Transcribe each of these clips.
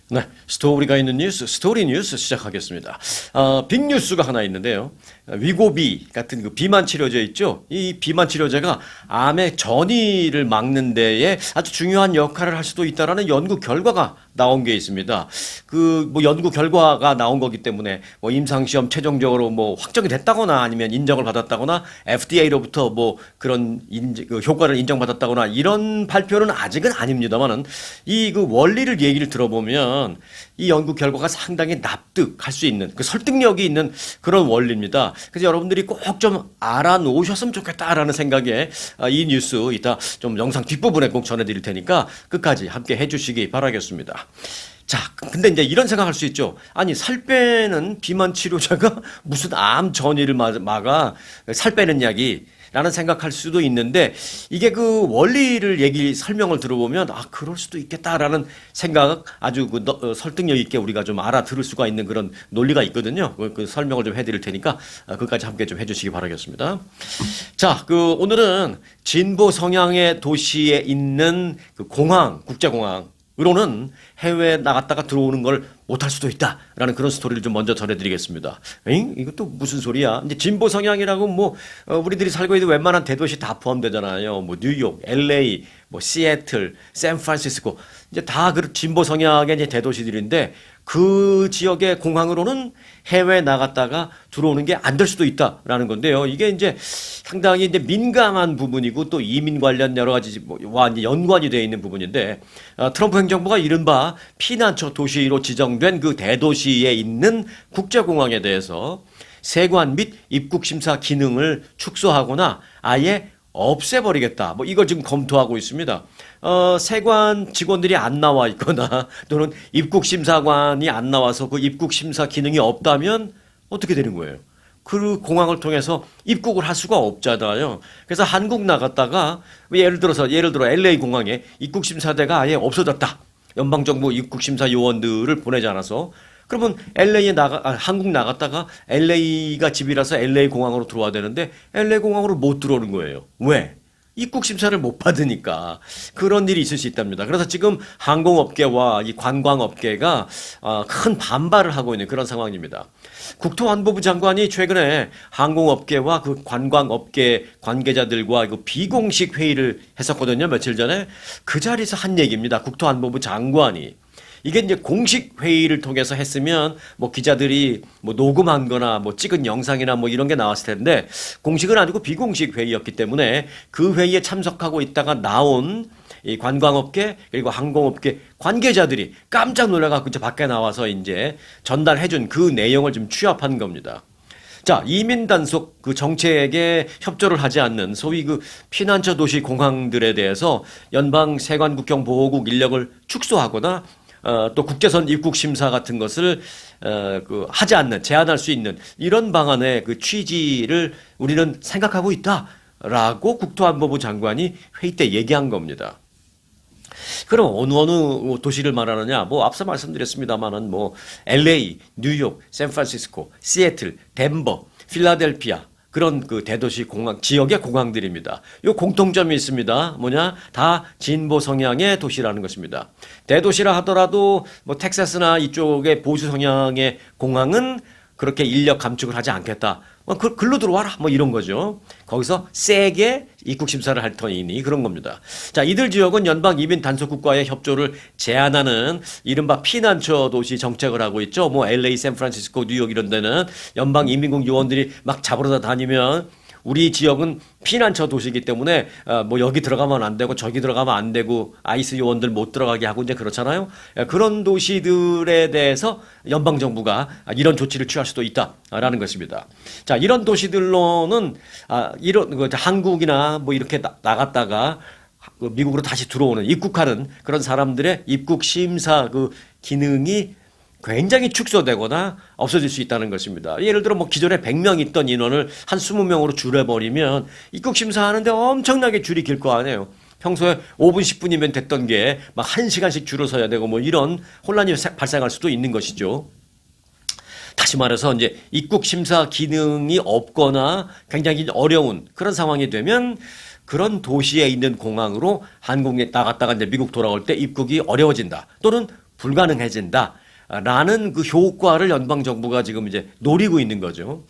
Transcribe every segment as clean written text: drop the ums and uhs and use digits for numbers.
네, 스토리가 있는 뉴스, 스토리 뉴스 시작하겠습니다. 빅뉴스가 하나 있는데요. 위고비 같은 그 비만 치료제 있죠? 이 비만 치료제가 암의 전이를 막는 데에 아주 중요한 역할을 할 수도 있다라는 연구 결과가 나온 게 있습니다. 그 뭐 연구 결과가 나온 거기 때문에 뭐 임상시험 최종적으로 뭐 확정이 됐다거나 아니면 인정을 받았다거나 FDA로부터 뭐 그런 그 효과를 인정받았다거나 이런 발표는 아직은 아닙니다만은 이 그 원리를 얘기를 들어보면 이 연구 결과가 상당히 납득할 수 있는 그 설득력이 있는 그런 원리입니다. 그래서 여러분들이 꼭 좀 알아놓으셨으면 좋겠다라는 생각에 이 뉴스 이따 좀 영상 뒷부분에 꼭 전해드릴 테니까 끝까지 함께 해주시기 바라겠습니다. 자, 근데 이제 이런 생각할 수 있죠. 아니, 살 빼는 비만 치료제가 무슨 암 전이를 막아 살 빼는 약이 라는 생각할 수도 있는데 이게 그 원리를 설명을 들어보면 아, 그럴 수도 있겠다라는 생각 아주 설득력 있게 우리가 좀 알아들을 수가 있는 그런 논리가 있거든요. 그 설명을 좀 해드릴 테니까 그까지 함께 좀 해주시기 바라겠습니다. 자, 오늘은 진보 성향의 도시에 있는 그 공항, 국제공항 으로는 해외에 나갔다가 들어오는 걸 못할 수도 있다라는 그런 스토리를 좀 먼저 전해드리겠습니다. 에잉? 이것도 무슨 소리야? 이제 진보 성향이라고 뭐 우리들이 살고 있는 웬만한 대도시 다 포함되잖아요. 뭐 뉴욕, LA, 뭐 시애틀, 샌프란시스코 이제 다 그 진보 성향의 이제 대도시들인데 그 지역의 공항으로는 해외에 나갔다가 들어오는 게 안 될 수도 있다라는 건데요. 이게 이제 상당히 이제 민감한 부분이고 또 이민 관련 여러 가지와 이제 연관이 되어 있는 부분인데 트럼프 행정부가 이른바 피난처 도시로 지정된 그 대도시에 있는 국제공항에 대해서 세관 및 입국 심사 기능을 축소하거나 아예 없애버리겠다. 뭐 이걸 지금 검토하고 있습니다. 세관 직원들이 안 나와 있거나 또는 입국심사관이 안 나와서 그 입국심사 기능이 없다면 어떻게 되는 거예요? 그 공항을 통해서 입국을 할 수가 없잖아요. 그래서 한국 나갔다가 예를 들어 LA 공항에 입국심사대가 아예 없어졌다. 연방정부 입국심사 요원들을 보내지 않아서 그러면 한국 나갔다가 LA가 집이라서 LA 공항으로 들어와야 되는데 LA 공항으로 못 들어오는 거예요. 왜? 입국 심사를 못 받으니까 그런 일이 있을 수 있답니다. 그래서 지금 항공업계와 이 관광업계가 큰 반발을 하고 있는 그런 상황입니다. 국토안보부 장관이 최근에 항공업계와 그 관광업계 관계자들과 그 비공식 회의를 했었거든요. 며칠 전에 그 자리에서 한 얘기입니다. 국토안보부 장관이. 이게 이제 공식 회의를 통해서 했으면 뭐 기자들이 뭐 녹음한 거나 뭐 찍은 영상이나 뭐 이런 게 나왔을 텐데 공식은 아니고 비공식 회의였기 때문에 그 회의에 참석하고 있다가 나온 이 관광업계 그리고 항공업계 관계자들이 깜짝 놀라갖고 이제 밖에 나와서 이제 전달해준 그 내용을 좀 취합한 겁니다. 자, 이민 단속 그 정책에 협조를 하지 않는 소위 그 피난처 도시 공항들에 대해서 연방 세관 국경 보호국 인력을 축소하거나 또 국제선 입국 심사 같은 것을 하지 않는 제한할 수 있는 이런 방안의 그 취지를 우리는 생각하고 있다라고 국토안보부 장관이 회의 때 얘기한 겁니다. 그럼 어느 도시를 말하느냐? 뭐 앞서 말씀드렸습니다만은 뭐 LA, 뉴욕, 샌프란시스코, 시애틀, 덴버, 필라델피아 그런 그 대도시 공항, 지역의 공항들입니다. 요 공통점이 있습니다. 뭐냐? 다 진보 성향의 도시라는 것입니다. 대도시라 하더라도 뭐 텍사스나 이쪽의 보수 성향의 공항은 그렇게 인력 감축을 하지 않겠다. 글로 들어와라. 뭐 이런 거죠. 거기서 세게 입국 심사를 할 터이니 그런 겁니다. 자, 이들 지역은 연방 이민 단속 국가의 협조를 제한하는 이른바 피난처 도시 정책을 하고 있죠. 뭐 LA, 샌프란시스코, 뉴욕 이런 데는 연방 이민국 요원들이 막 잡으러 다니면 우리 지역은 피난처 도시이기 때문에 뭐 여기 들어가면 안 되고 저기 들어가면 안 되고 아이스 요원들 못 들어가게 하고 이제 그렇잖아요. 그런 도시들에 대해서 연방 정부가 이런 조치를 취할 수도 있다라는 것입니다. 자, 이런 도시들로는 이런 한국이나 뭐 이렇게 나갔다가 미국으로 다시 들어오는 입국하는 그런 사람들의 입국 심사 그 기능이 굉장히 축소되거나 없어질 수 있다는 것입니다. 예를 들어 뭐 기존에 100명 있던 인원을 한 20명으로 줄여버리면 입국 심사하는데 엄청나게 줄이 길 거 아니에요. 평소에 5분 10분이면 됐던 게 막 1시간씩 줄을 서야 되고 뭐 이런 혼란이 발생할 수도 있는 것이죠. 다시 말해서 이제 입국 심사 기능이 없거나 굉장히 어려운 그런 상황이 되면 그런 도시에 있는 공항으로 한국에 나갔다가 이제 미국 돌아올 때 입국이 어려워진다. 또는 불가능해진다라는 그 효과를 연방 정부가 지금 이제 노리고 있는 거죠.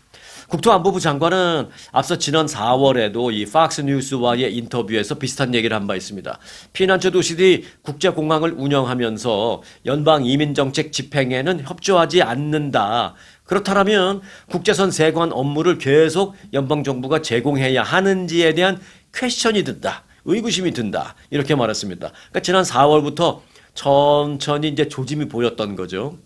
국토안보부 장관은 앞서 지난 4월에도 이 팍스 뉴스와의 인터뷰에서 비슷한 얘기를 한 바 있습니다. 피난처 도시들이 국제공항을 운영하면서 연방 이민정책 집행에는 협조하지 않는다. 그렇다면 국제선 세관 업무를 계속 연방정부가 제공해야 하는지에 대한 퀘스천이 든다. 의구심이 든다. 이렇게 말했습니다. 그러니까 지난 4월부터 천천히 이제 조짐이 보였던 거죠.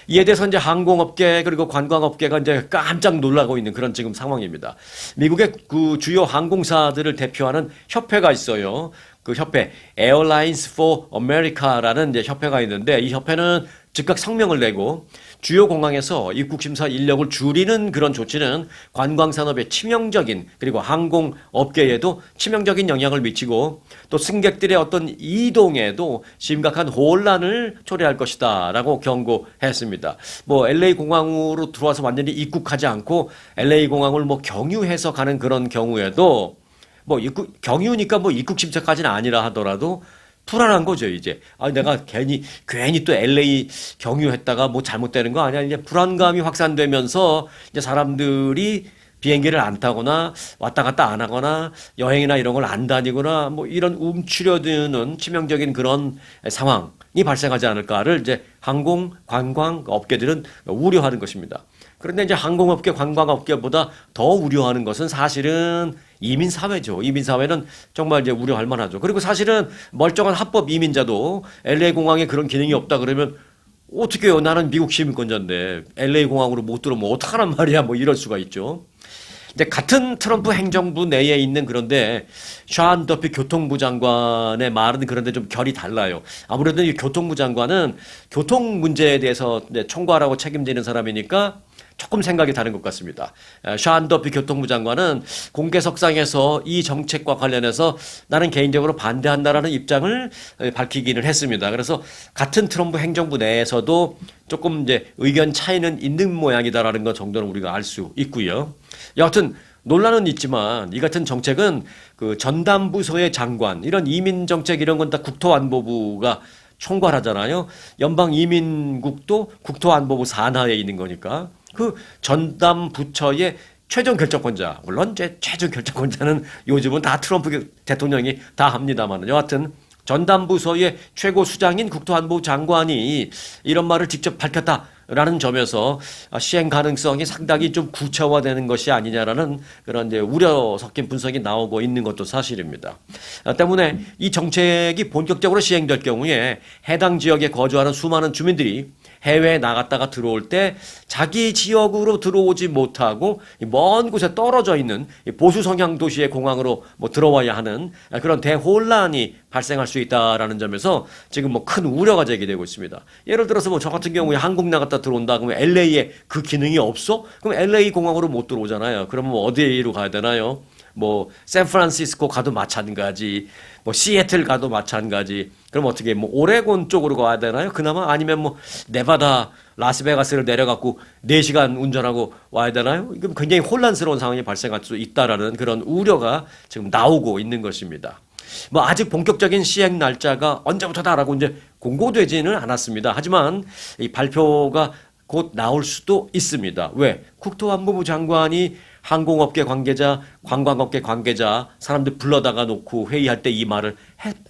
이에 대해서 이제 항공업계 그리고 관광업계가 이제 깜짝 놀라고 있는 그런 지금 상황입니다. 미국의 그 주요 항공사들을 대표하는 협회가 있어요. 그 협회 Airlines for America라는 이제 협회가 있는데 이 협회는 즉각 성명을 내고 주요 공항에서 입국 심사 인력을 줄이는 그런 조치는 관광 산업에 치명적인 그리고 항공 업계에도 치명적인 영향을 미치고 또 승객들의 어떤 이동에도 심각한 혼란을 초래할 것이다라고 경고했습니다. 뭐 LA 공항으로 들어와서 완전히 입국하지 않고 LA 공항을 뭐 경유해서 가는 그런 경우에도 뭐 경유니까 뭐 입국 심사까지는 아니라 하더라도 불안한 거죠, 이제. 아, 내가 괜히 또 LA 경유했다가 뭐 잘못되는 거 아니야? 이제 불안감이 확산되면서 이제 사람들이 비행기를 안 타거나 왔다 갔다 안 하거나 여행이나 이런 걸 안 다니거나 뭐 이런 움츠려드는 치명적인 그런 상황이 발생하지 않을까를 이제 항공, 관광 업계들은 우려하는 것입니다. 그런데 이제 항공업계, 관광업계보다 더 우려하는 것은 사실은 이민사회죠. 이민사회는 정말 이제 우려할 만하죠. 그리고 사실은 멀쩡한 합법 이민자도 LA 공항에 그런 기능이 없다 그러면 어떻게 해요? 나는 미국 시민권자인데 LA 공항으로 못 들어오면 어떡하란 말이야? 뭐 이럴 수가 있죠. 이제 같은 트럼프 행정부 내에 있는 그런데 샤온 더피 교통부 장관의 말은 그런데 좀 결이 달라요. 아무래도 이 교통부 장관은 교통 문제에 대해서 총괄하고 책임지는 사람이니까 조금 생각이 다른 것 같습니다. 샤온 더피 교통부 장관은 공개석상에서 이 정책과 관련해서 나는 개인적으로 반대한다라는 입장을 밝히기는 했습니다. 그래서 같은 트럼프 행정부 내에서도 조금 이제 의견 차이는 있는 모양이다라는 것 정도는 우리가 알 수 있고요. 여하튼 논란은 있지만 이 같은 정책은 그 전담부서의 장관 이런 이민 정책 이런 건 다 국토안보부가 총괄하잖아요. 연방 이민국도 국토안보부 산하에 있는 거니까 그 전담 부처의 최종 결정권자 물론 이제 최종 결정권자는 요즘은 다 트럼프 대통령이 다 합니다만 여하튼 전담부서의 최고 수장인 국토안보부 장관이 이런 말을 직접 밝혔다라는 점에서 시행 가능성이 상당히 좀 구체화되는 것이 아니냐라는 그런 이제 우려 섞인 분석이 나오고 있는 것도 사실입니다. 때문에 이 정책이 본격적으로 시행될 경우에 해당 지역에 거주하는 수많은 주민들이 해외에 나갔다가 들어올 때 자기 지역으로 들어오지 못하고 먼 곳에 떨어져 있는 보수 성향 도시의 공항으로 뭐 들어와야 하는 그런 대혼란이 발생할 수 있다라는 점에서 지금 뭐 큰 우려가 제기되고 있습니다. 예를 들어서 뭐 저 같은 경우에 한국 나갔다 들어온다 그러면 LA에 그 기능이 없어? 그럼 LA 공항으로 못 들어오잖아요. 그러면 뭐 어디로 가야 되나요? 뭐 샌프란시스코 가도 마찬가지, 뭐 시애틀 가도 마찬가지. 그럼 어떻게 뭐 오레곤 쪽으로 가야 되나요? 그나마 아니면 뭐 네바다, 라스베가스를 내려갖고 4시간 운전하고 와야 되나요? 이건 굉장히 혼란스러운 상황이 발생할 수 있다라는 그런 우려가 지금 나오고 있는 것입니다. 뭐 아직 본격적인 시행 날짜가 언제부터다라고 이제 공고되지는 않았습니다. 하지만 이 발표가 곧 나올 수도 있습니다. 왜? 국토안보부 장관이 항공업계 관계자, 관광업계 관계자 사람들 불러다가 놓고 회의할 때 이 말을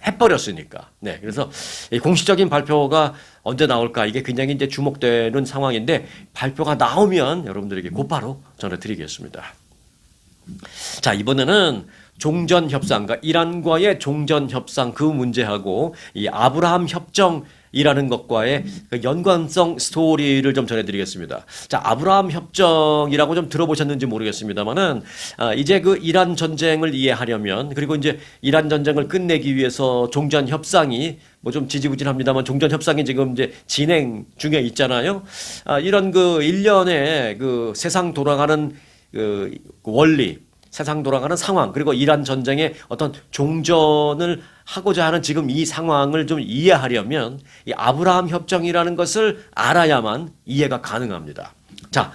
해버렸으니까. 네, 그래서 이 공식적인 발표가 언제 나올까 이게 굉장히 이제 주목되는 상황인데 발표가 나오면 여러분들에게 곧바로 전해드리겠습니다. 자, 이번에는 종전 협상, 그러니까 이란과의 종전 협상 그 문제하고 이 아브라함 협정이라는 것과의 그 연관성 스토리를 좀 전해드리겠습니다. 자, 아브라함 협정이라고 좀 들어보셨는지 모르겠습니다만은 이제 그 이란 전쟁을 이해하려면 그리고 이제 이란 전쟁을 끝내기 위해서 종전 협상이 뭐 좀 지지부진합니다만 종전 협상이 지금 이제 진행 중에 있잖아요. 이런 그 일련의 그 세상 돌아가는 그 원리. 세상 돌아가는 상황 그리고 이란 전쟁의 어떤 종전을 하고자 하는 지금 이 상황을 좀 이해하려면 이 아브라함 협정이라는 것을 알아야만 이해가 가능합니다. 자,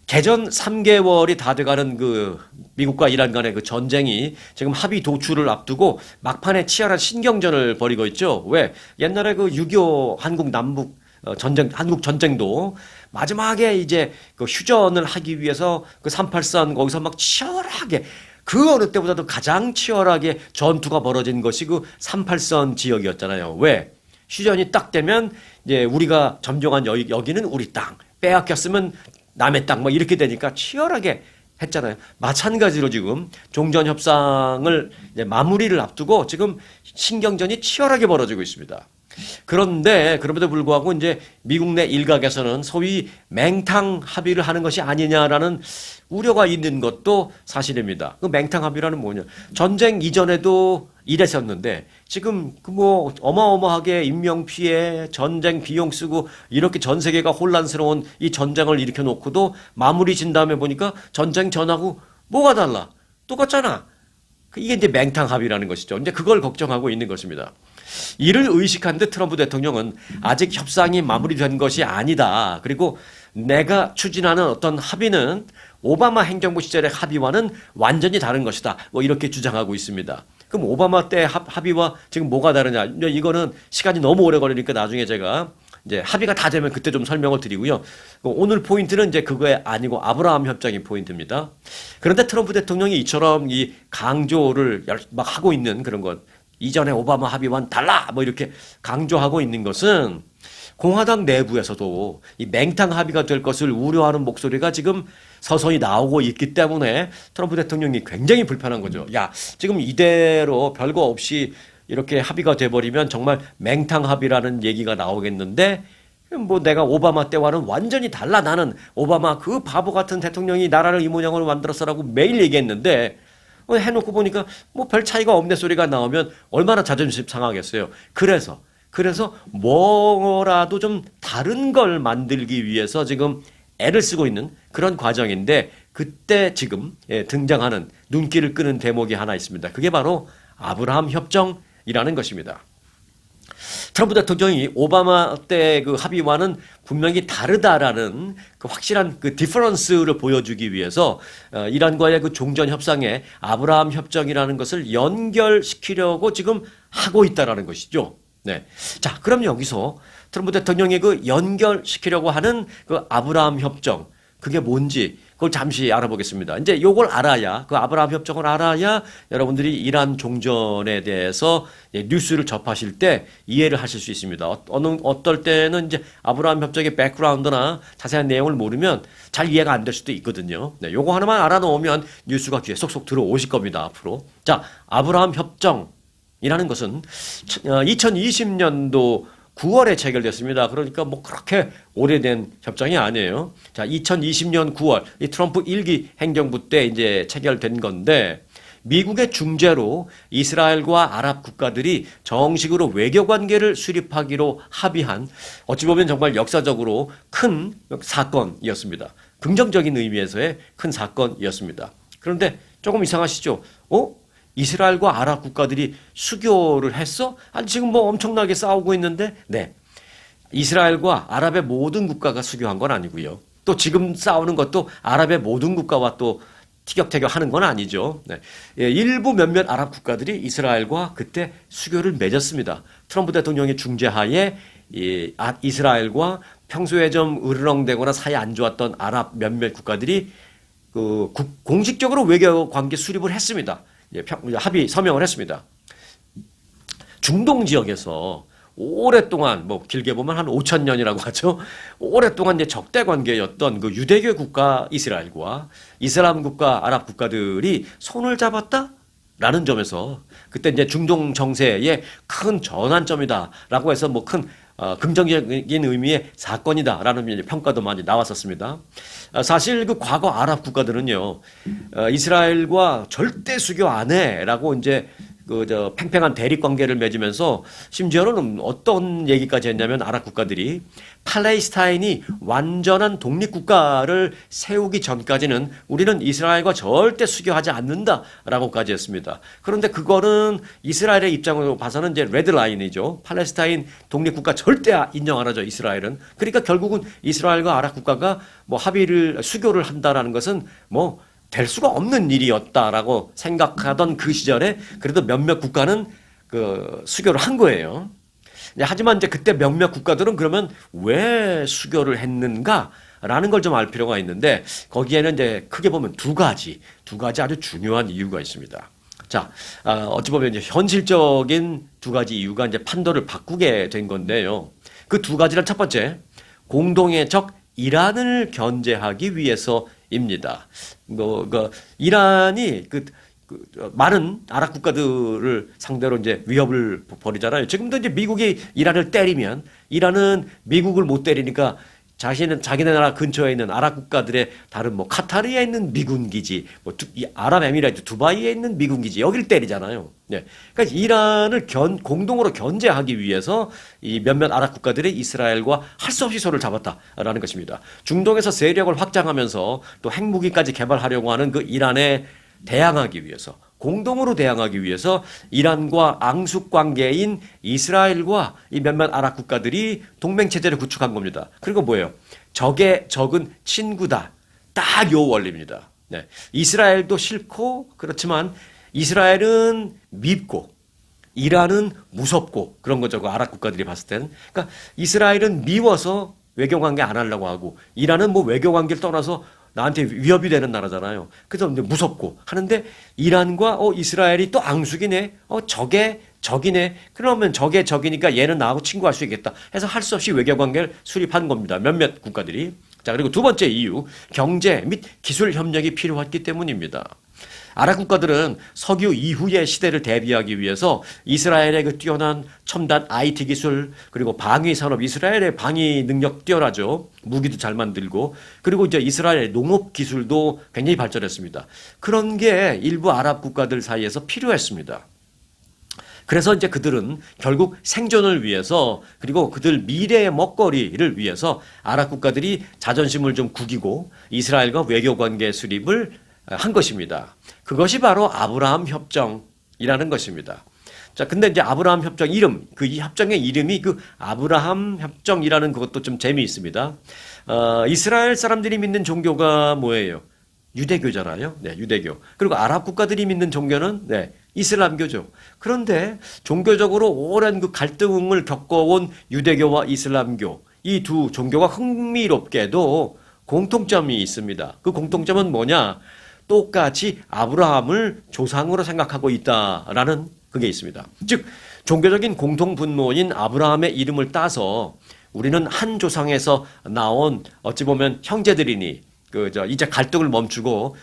개전 3개월이 다 돼가는 그 미국과 이란 간의 그 전쟁이 지금 합의 도출을 앞두고 막판에 치열한 신경전을 벌이고 있죠. 왜? 옛날에 그 6.25 한국 남북 전쟁, 한국 전쟁도 마지막에 이제 그 휴전을 하기 위해서 그 38선 거기서 막 치열하게 그 어느 때보다도 가장 치열하게 전투가 벌어진 것이 그 38선 지역이었잖아요. 왜? 휴전이 딱 되면 이제 우리가 점령한 여기는 우리 땅, 빼앗겼으면 남의 땅, 뭐 이렇게 되니까 치열하게 했잖아요. 마찬가지로 지금 종전 협상을 이제 마무리를 앞두고 지금 신경전이 치열하게 벌어지고 있습니다. 그런데 그럼에도 불구하고 이제 미국 내 일각에서는 소위 맹탕 합의를 하는 것이 아니냐라는 우려가 있는 것도 사실입니다. 그 맹탕 합의라는 뭐냐? 전쟁 이전에도 이랬었는데 지금 그 뭐 어마어마하게 인명 피해, 전쟁 비용 쓰고 이렇게 전 세계가 혼란스러운 이 전쟁을 일으켜 놓고도 마무리 진 다음에 보니까 전쟁 전하고 뭐가 달라? 똑같잖아. 이게 이제 맹탕 합의라는 것이죠. 이제 그걸 걱정하고 있는 것입니다. 이를 의식한 듯 트럼프 대통령은 아직 협상이 마무리된 것이 아니다. 그리고 내가 추진하는 어떤 합의는 오바마 행정부 시절의 합의와는 완전히 다른 것이다. 뭐 이렇게 주장하고 있습니다. 그럼 오바마 때 합의와 지금 뭐가 다르냐? 이거는 시간이 너무 오래 걸리니까 나중에 제가 이제 합의가 다 되면 그때 좀 설명을 드리고요. 오늘 포인트는 이제 그거에 아니고 아브라함 협정이 포인트입니다. 그런데 트럼프 대통령이 이처럼 이 강조를 막 하고 있는 그런 것, 이전에 오바마 합의와는 달라! 뭐 이렇게 강조하고 있는 것은 공화당 내부에서도 이 맹탕 합의가 될 것을 우려하는 목소리가 지금 서서히 나오고 있기 때문에 트럼프 대통령이 굉장히 불편한 거죠. 야, 지금 이대로 별거 없이 이렇게 합의가 돼버리면 정말 맹탕 합의라는 얘기가 나오겠는데 뭐 내가 오바마 때와는 완전히 달라. 나는 오바마 그 바보 같은 대통령이 나라를 이 모양으로 만들었어라고 매일 얘기했는데 해놓고 보니까 뭐 별 차이가 없네 소리가 나오면 얼마나 자존심 상하겠어요. 그래서 뭐라도 좀 다른 걸 만들기 위해서 지금 애를 쓰고 있는 그런 과정인데 그때 지금 등장하는 눈길을 끄는 대목이 하나 있습니다. 그게 바로 아브라함 협정이라는 것입니다. 트럼프 대통령이 오바마 때 그 합의와는 분명히 다르다라는 그 확실한 그 디퍼런스를 보여주기 위해서 이란과의 그 종전 협상에 아브라함 협정이라는 것을 연결시키려고 지금 하고 있다라는 것이죠. 네. 자, 그럼 여기서 트럼프 대통령이 그 연결시키려고 하는 그 아브라함 협정, 그게 뭔지 그걸 잠시 알아보겠습니다. 이제 요걸 알아야, 그 아브라함 협정을 알아야 여러분들이 이란 종전에 대해서 뉴스를 접하실 때 이해를 하실 수 있습니다. 어떨 때는 이제 아브라함 협정의 백그라운드나 자세한 내용을 모르면 잘 이해가 안 될 수도 있거든요. 네, 요거 하나만 알아놓으면 뉴스가 귀에 쏙쏙 들어오실 겁니다, 앞으로. 자, 아브라함 협정이라는 것은 2020년도 9월에 체결됐습니다. 그러니까 뭐 그렇게 오래된 협정이 아니에요. 자, 2020년 9월 이 트럼프 1기 행정부 때 이제 체결된 건데 미국의 중재로 이스라엘과 아랍 국가들이 정식으로 외교 관계를 수립하기로 합의한 어찌 보면 정말 역사적으로 큰 사건이었습니다. 긍정적인 의미에서의 큰 사건이었습니다. 그런데 조금 이상하시죠? 이스라엘과 아랍 국가들이 수교를 했어? 아니 지금 뭐 엄청나게 싸우고 있는데 네, 이스라엘과 아랍의 모든 국가가 수교한 건 아니고요. 또 지금 싸우는 것도 아랍의 모든 국가와 또 티격태격 하는 건 아니죠. 네. 일부 몇몇 아랍 국가들이 이스라엘과 그때 수교를 맺었습니다. 트럼프 대통령의 중재하에 이스라엘과 평소에 좀 으르렁대거나 사이 안 좋았던 아랍 몇몇 국가들이 공식적으로 외교 관계 수립을 했습니다. 합의 서명을 했습니다. 중동 지역에서 오랫동안 뭐 길게 보면 한 5천 년이라고 하죠. 오랫동안 이제 적대 관계였던 그 유대교 국가 이스라엘과 이슬람 국가 아랍 국가들이 손을 잡았다라는 점에서 그때 이제 중동 정세의 큰 전환점이다라고 해서 뭐 큰 긍정적인 의미의 사건이다라는 평가도 많이 나왔었습니다. 사실 그 과거 아랍 국가들은요, 이스라엘과 절대 수교 안 해라고 이제 팽팽한 대립 관계를 맺으면서 심지어는 어떤 얘기까지 했냐면 아랍 국가들이 팔레스타인이 완전한 독립국가를 세우기 전까지는 우리는 이스라엘과 절대 수교하지 않는다라고까지 했습니다. 그런데 그거는 이스라엘의 입장으로 봐서는 이제 레드라인이죠. 팔레스타인 독립국가 절대 인정 안 하죠, 이스라엘은. 그러니까 결국은 이스라엘과 아랍 국가가 뭐 합의를 수교를 한다라는 것은 뭐 될 수가 없는 일이었다라고 생각하던 그 시절에 그래도 몇몇 국가는 그 수교를 한 거예요. 하지만 이제 그때 몇몇 국가들은 그러면 왜 수교를 했는가라는 걸 좀 알 필요가 있는데 거기에는 이제 크게 보면 두 가지 아주 중요한 이유가 있습니다. 자, 어찌 보면 이제 현실적인 두 가지 이유가 이제 판도를 바꾸게 된 건데요. 그 두 가지는 첫 번째, 공동의 적 이란을 견제하기 위해서입니다. 이란이 많은 아랍 국가들을 상대로 이제 위협을 벌이잖아요. 지금도 이제 미국이 이란을 때리면 이란은 미국을 못 때리니까 자기네 나라 근처에 있는 아랍 국가들의 다른 뭐 카타르에 있는 미군 기지, 이 아랍에미레이트 두바이에 있는 미군 기지 여기를 때리잖아요. 네. 그러니까 이란을 공동으로 견제하기 위해서 이 몇몇 아랍 국가들이 이스라엘과 할 수 없이 손을 잡았다라는 것입니다. 중동에서 세력을 확장하면서 또 핵무기까지 개발하려고 하는 그 이란에 대항하기 위해서, 공동으로 대항하기 위해서 이란과 앙숙 관계인 이스라엘과 이 몇몇 아랍 국가들이 동맹 체제를 구축한 겁니다. 그리고 뭐예요? 적의 적은 친구다. 딱 요 원리입니다. 네. 이스라엘도 싫고 그렇지만 이스라엘은 밉고 이란은 무섭고 그런 거죠. 그 아랍 국가들이 봤을 때는. 그러니까 이스라엘은 미워서 외교 관계 안 하려고 하고 이란은 뭐 외교 관계를 떠나서 나한테 위협이 되는 나라잖아요. 그래서 이제 무섭고 하는데 이란과 이스라엘이 또 앙숙이네. 적이네. 그러면 적이니까 얘는 나하고 친구할 수 있겠다. 해서 할 수 없이 외교 관계를 수립한 겁니다. 몇몇 국가들이. 자, 그리고 두 번째 이유, 경제 및 기술 협력이 필요했기 때문입니다. 아랍 국가들은 석유 이후의 시대를 대비하기 위해서 이스라엘의 그 뛰어난 첨단 IT 기술 그리고 방위 산업, 이스라엘의 방위 능력 뛰어나죠. 무기도 잘 만들고 그리고 이제 이스라엘의 농업 기술도 굉장히 발전했습니다. 그런 게 일부 아랍 국가들 사이에서 필요했습니다. 그래서 이제 그들은 결국 생존을 위해서 그리고 그들 미래의 먹거리를 위해서 아랍 국가들이 자존심을 좀 구기고 이스라엘과 외교 관계 수립을 한 것입니다. 그것이 바로 아브라함 협정이라는 것입니다. 자, 근데 이제 아브라함 협정 이름, 이 협정의 이름이 그 아브라함 협정이라는 그것도 좀 재미있습니다. 이스라엘 사람들이 믿는 종교가 뭐예요? 유대교잖아요. 네, 유대교. 그리고 아랍 국가들이 믿는 종교는 이슬람교죠. 그런데 종교적으로 오랜 그 갈등을 겪어온 유대교와 이슬람교, 이 두 종교가 흥미롭게도 공통점이 있습니다. 그 공통점은 뭐냐? 똑같이 아브라함을 조상으로 생각하고 있다라는 그게 있습니다. 즉 종교적인 공통분모인 아브라함의 이름을 따서 우리는 한 조상에서 나온 어찌 보면 형제들이니 이제 갈등을 멈추고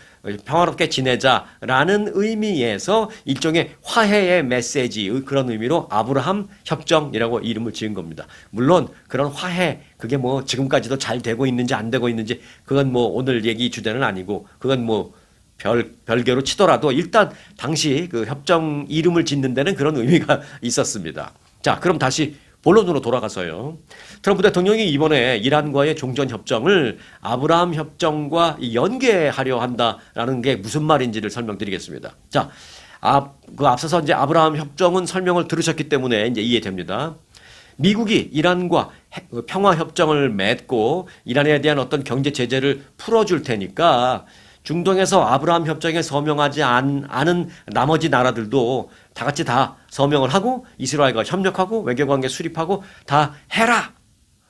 평화롭게 지내자라는 의미에서 일종의 화해의 메시지 그런 의미로 아브라함 협정이라고 이름을 지은 겁니다. 물론 그런 화해 그게 뭐 지금까지도 잘 되고 있는지 안 되고 있는지 그건 뭐 오늘 얘기 주제는 아니고 그건 뭐 별개로 치더라도 일단 당시 그 협정 이름을 짓는 데는 그런 의미가 있었습니다. 자, 그럼 다시 본론으로 돌아가서요. 트럼프 대통령이 이번에 이란과의 종전 협정을 아브라함 협정과 연계하려 한다라는 게 무슨 말인지를 설명드리겠습니다. 자, 앞서서 이제 아브라함 협정은 설명을 들으셨기 때문에 이제 이해됩니다. 미국이 이란과 평화 협정을 맺고 이란에 대한 어떤 경제 제재를 풀어줄 테니까 중동에서 아브라함 협정에 서명하지 않은 나머지 나라들도 다 같이 다 서명을 하고 이스라엘과 협력하고 외교관계 수립하고 다 해라!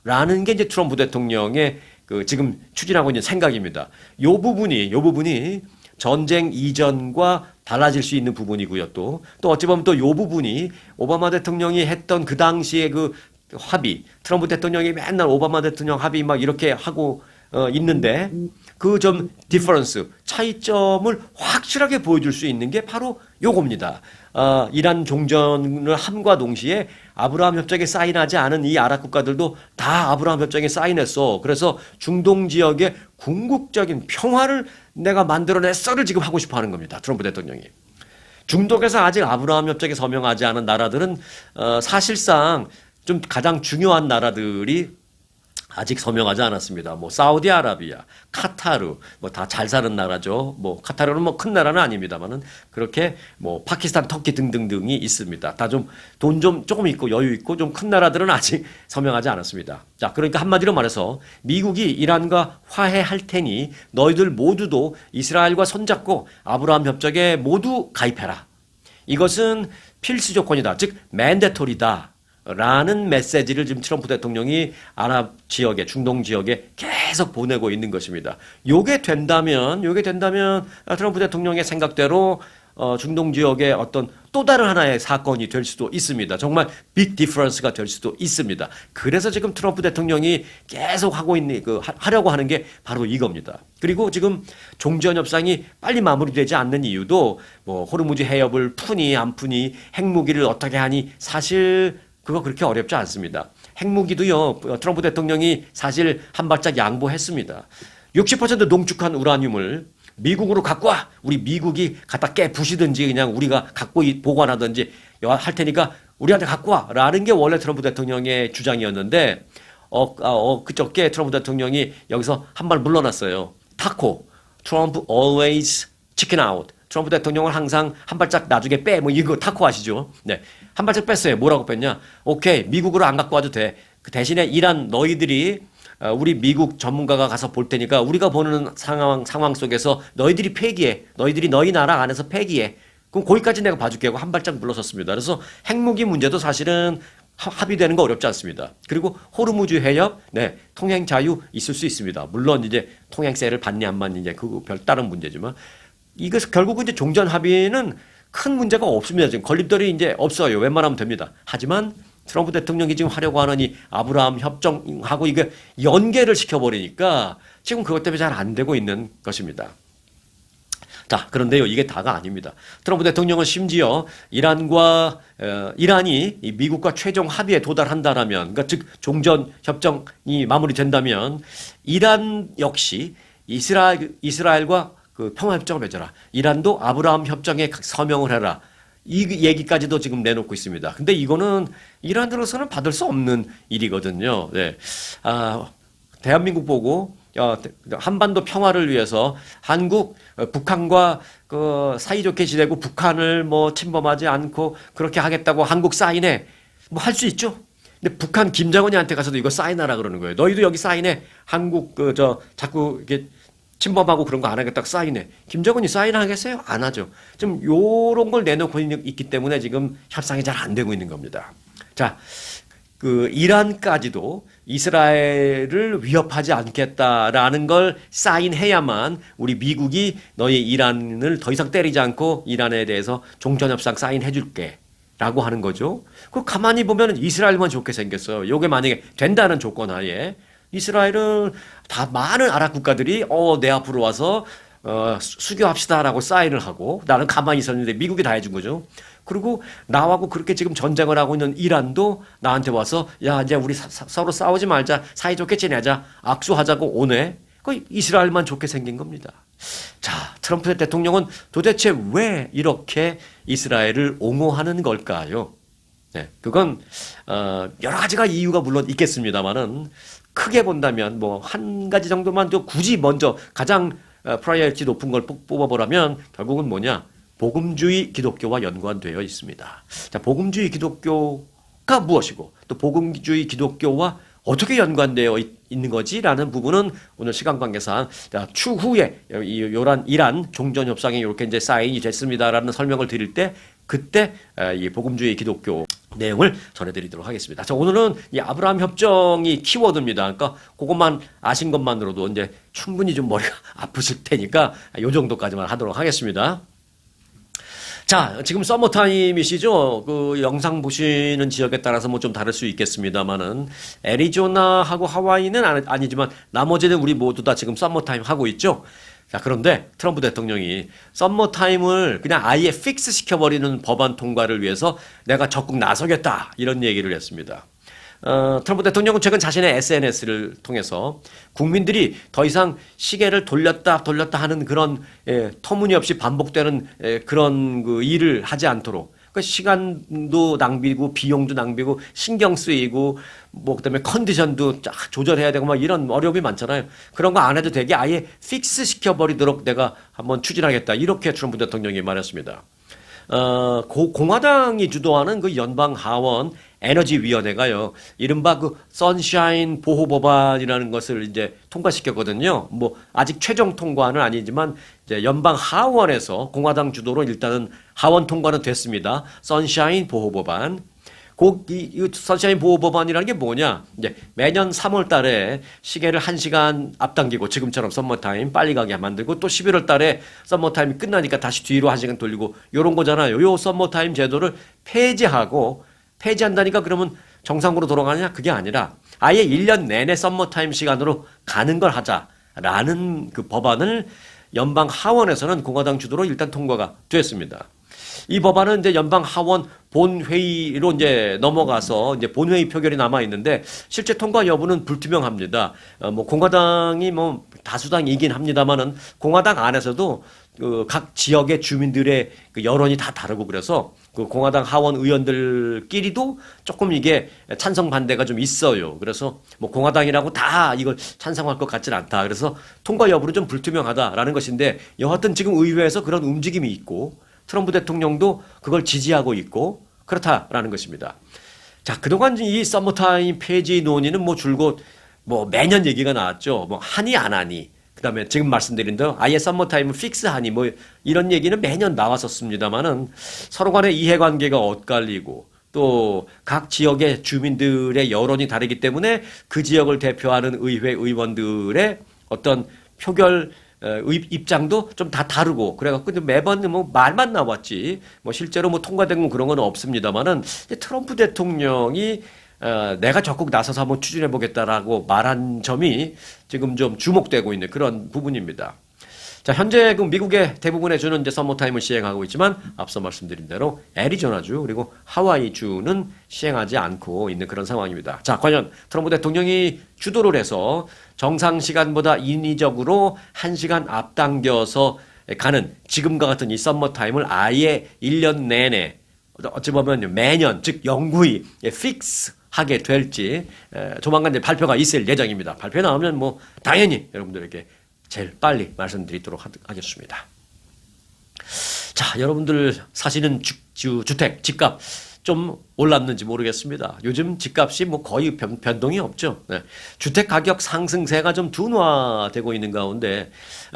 라는 게 이제 트럼프 대통령의 지금 추진하고 있는 생각입니다. 요 부분이 전쟁 이전과 달라질 수 있는 부분이고요. 또 어찌 보면 또 요 부분이 오바마 대통령이 했던 그 당시의 그 합의, 트럼프 대통령이 맨날 오바마 대통령 합의 막 이렇게 하고 있는데 그 좀 디퍼런스, 차이점을 확실하게 보여줄 수 있는 게 바로 요겁니다. 이란 종전을 함과 동시에 아브라함 협정에 사인하지 않은 이 아랍 국가들도 다 아브라함 협정에 사인했어. 그래서 중동 지역의 궁극적인 평화를 내가 만들어냈어를 지금 하고 싶어 하는 겁니다. 트럼프 대통령이. 중동에서 아직 아브라함 협정에 서명하지 않은 나라들은 사실상 좀 가장 중요한 나라들이 아직 서명하지 않았습니다. 뭐 사우디아라비아, 카타르, 뭐 다 잘 사는 나라죠. 뭐 카타르는 뭐 큰 나라는 아닙니다만은 그렇게 뭐 파키스탄, 터키 등등등이 있습니다. 다 좀 돈 좀 조금 있고 여유 있고 좀 큰 나라들은 아직 서명하지 않았습니다. 자, 그러니까 한마디로 말해서 미국이 이란과 화해할 테니 너희들 모두도 이스라엘과 손잡고 아브라함 협정에 모두 가입해라. 이것은 필수 조건이다. 즉 맨데토리다. 라는 메시지를 지금 트럼프 대통령이 아랍 지역에, 중동 지역에 계속 보내고 있는 것입니다. 요게 된다면 트럼프 대통령의 생각대로 중동 지역의 어떤 또 다른 하나의 사건이 될 수도 있습니다. 정말 빅 디퍼런스가 될 수도 있습니다. 그래서 지금 트럼프 대통령이 계속 하고 있는 하려고 하는 게 바로 이겁니다. 그리고 지금 종전 협상이 빨리 마무리되지 않는 이유도 뭐 호르무즈 해협을 푸니 안 푸니 핵무기를 어떻게 하니 사실 그거 그렇게 어렵지 않습니다. 핵무기도요, 트럼프 대통령이 사실 한 발짝 양보했습니다. 60% 농축한 우라늄을 미국으로 갖고 와! 우리 미국이 갖다 깨 부시든지 그냥 우리가 갖고 보관하든지 할 테니까 우리한테 갖고 와! 라는 게 원래 트럼프 대통령의 주장이었는데, 그저께 트럼프 대통령이 여기서 한 발 물러났어요. 타코. 트럼프 always chicken out. 트럼프 대통령은 항상 한 발짝 나중에 빼. 뭐 이거 타코 아시죠? 네. 한 발짝 뺐어요. 뭐라고 뺐냐? 오케이. 미국으로 안 갖고 와도 돼. 그 대신에 이란 너희들이 우리 미국 전문가가 가서 볼 테니까 우리가 보는 상황 속에서 너희들이 폐기해. 너희 나라 안에서 폐기해. 그럼 거기까지 내가 봐줄게 하고 한 발짝 물러섰습니다. 그래서 핵무기 문제도 사실은 합의되는 거 어렵지 않습니다. 그리고 호르무즈 해협, 네, 통행 자유 있을 수 있습니다. 물론 이제 통행세를 받니 안 받니 이제 그 별다른 문제지만 이거 결국은 이제 종전 합의는 큰 문제가 없습니다. 지금 걸림돌이 이제 없어요. 웬만하면 됩니다. 하지만 트럼프 대통령이 지금 하려고 하는 이 아브라함 협정하고 이게 연계를 시켜버리니까 지금 그것 때문에 잘 안 되고 있는 것입니다. 자, 그런데요, 이게 다가 아닙니다. 트럼프 대통령은 심지어 이란이 미국과 최종 합의에 도달한다라면, 그러니까 즉 종전 협정이 마무리된다면 이란 역시 이스라엘과 그 평화협정을 맺어라. 이란도 아브라함 협정에 서명을 해라. 이 얘기까지도 지금 내놓고 있습니다. 근데 이거는 이란으로서는 받을 수 없는 일이거든요. 네. 대한민국 보고 한반도 평화를 위해서 한국, 북한과 그 사이좋게 지내고 북한을 뭐 침범하지 않고 그렇게 하겠다고 한국 사인해. 뭐 할 수 있죠. 근데 북한 김정은이한테 가서도 이거 사인하라 그러는 거예요. 너희도 여기 사인해. 한국 자꾸 이렇게 침범하고 그런 거 안 하겠다고 사인해. 김정은이 사인하겠어요? 안 하죠. 좀 요런 걸 내놓고 있기 때문에 지금 협상이 잘 안 되고 있는 겁니다. 자, 그 이란까지도 이스라엘을 위협하지 않겠다라는 걸 사인해야만 우리 미국이 너희 이란을 더 이상 때리지 않고 이란에 대해서 종전협상 사인해 줄게 라고 하는 거죠. 그 가만히 보면 이스라엘만 좋게 생겼어요. 요게 만약에 된다는 조건 하에 이스라엘은 다 많은 아랍 국가들이 내 앞으로 와서 수교합시다라고 사인을 하고 나는 가만히 있었는데 미국이 다 해준 거죠. 그리고 나하고 그렇게 지금 전쟁을 하고 있는 이란도 나한테 와서 야 이제 우리 서로 싸우지 말자 사이좋게 지내자 악수하자고 오네. 그 이스라엘만 좋게 생긴 겁니다. 자, 트럼프 대통령은 도대체 왜 이렇게 이스라엘을 옹호하는 걸까요? 네, 그건 여러 가지가 이유가 물론 있겠습니다만은 크게 본다면 뭐 한 가지 정도만 또 굳이 먼저 가장 프라이어리티 높은 걸 뽑아보라면 결국은 뭐냐? 복음주의 기독교와 연관되어 있습니다. 자, 복음주의 기독교가 무엇이고 또 복음주의 기독교와 어떻게 연관되어 있는 거지라는 부분은 오늘 시간 관계상 추후에 이란 종전 협상이 이렇게 이제 사인이 됐습니다라는 설명을 드릴 때 그때 이 복음주의 기독교 내용을 전해드리도록 하겠습니다. 자, 오늘은 이 아브라함 협정이 키워드입니다. 그러니까 그것만 아신 것만으로도 이제 충분히 좀 머리가 아프실 테니까 이 정도까지만 하도록 하겠습니다. 자, 지금 서머타임이시죠? 그 영상 보시는 지역에 따라서 뭐 좀 다를 수 있겠습니다만은 애리조나하고 하와이는 아니지만 나머지는 우리 모두 다 지금 서머타임 하고 있죠? 자, 그런데 트럼프 대통령이 썸머타임을 그냥 아예 픽스 시켜버리는 법안 통과를 위해서 내가 적극 나서겠다 이런 얘기를 했습니다. 트럼프 대통령은 최근 자신의 SNS를 통해서 국민들이 더 이상 시계를 돌렸다 하는 그런 터무니없이 반복되는 그런 그 일을 하지 않도록 그 시간도 낭비고 비용도 낭비고 신경 쓰이고 뭐 그다음에 컨디션도 쫙 조절해야 되고 막 이런 어려움이 많잖아요. 그런 거 안 해도 되게 아예 픽스 시켜버리도록 내가 한번 추진하겠다. 이렇게 트럼프 대통령이 말했습니다. 공화당이 주도하는 그 연방 하원 에너지위원회가요, 이른바 그 선샤인 보호 법안이라는 것을 이제 통과시켰거든요. 뭐 아직 최종 통과는 아니지만 이제 연방 하원에서 공화당 주도로 일단은 하원 통과는 됐습니다. 선샤인 보호 법안. 이 선샤인 보호 법안이라는 게 뭐냐? 이제 매년 3월 달에 시계를 1시간 앞당기고 지금처럼 썸머타임 빨리 가게 만들고 또 11월 달에 썸머타임이 끝나니까 다시 뒤로 1시간 돌리고 요런 거잖아요. 요 썸머타임 제도를 폐지한다니까 그러면 정상으로 돌아가느냐? 그게 아니라 아예 1년 내내 썸머타임 시간으로 가는 걸 하자라는 그 법안을 연방 하원에서는 공화당 주도로 일단 통과가 됐습니다. 이 법안은 이제 연방 하원 본회의로 이제 넘어가서 이제 본회의 표결이 남아 있는데 실제 통과 여부는 불투명합니다. 뭐 공화당이 뭐 다수당이긴 합니다만은 공화당 안에서도 그 각 지역의 주민들의 그 여론이 다 다르고 그래서 그 공화당 하원 의원들끼리도 조금 이게 찬성 반대가 좀 있어요. 그래서 뭐 공화당이라고 다 이걸 찬성할 것 같지는 않다. 그래서 통과 여부는 좀 불투명하다라는 것인데 여하튼 지금 의회에서 그런 움직임이 있고 트럼프 대통령도 그걸 지지하고 있고 그렇다라는 것입니다. 자, 그동안 이 서머타임 폐지 논의는 뭐 줄곧 뭐 매년 얘기가 나왔죠. 뭐 하니 안 하니. 그다음에 지금 말씀드린 대로 아예 서머타임은 픽스하니 뭐 이런 얘기는 매년 나왔었습니다만은 서로 간의 이해관계가 엇갈리고 또 각 지역의 주민들의 여론이 다르기 때문에 그 지역을 대표하는 의회 의원들의 어떤 표결 입장도 좀 다 다르고 그래갖고 매번 뭐 말만 나왔지 뭐 실제로 뭐 통과된 건 그런 건 없습니다만은 트럼프 대통령이 내가 적극 나서서 한번 추진해 보겠다라고 말한 점이 지금 좀 주목되고 있는 그런 부분입니다. 자, 현재 그 미국의 대부분의 주는 이제 서머타임을 시행하고 있지만 앞서 말씀드린 대로 애리조나주 그리고 하와이주는 시행하지 않고 있는 그런 상황입니다. 자, 과연 트럼프 대통령이 주도를 해서 정상 시간보다 인위적으로 1시간 앞당겨서 가는 지금과 같은 이 서머타임을 아예 1년 내내 어찌 보면 매년 즉 영구히 픽스하게 될지 조만간 이제 발표가 있을 예정입니다. 발표 나오면 뭐 당연히 여러분들에게 제일 빨리 말씀드리도록 하겠습니다. 자, 여러분들 사시는 주택, 집값 좀 올랐는지 모르겠습니다. 요즘 집값이 뭐 거의 변동이 없죠. 네. 주택 가격 상승세가 좀 둔화되고 있는 가운데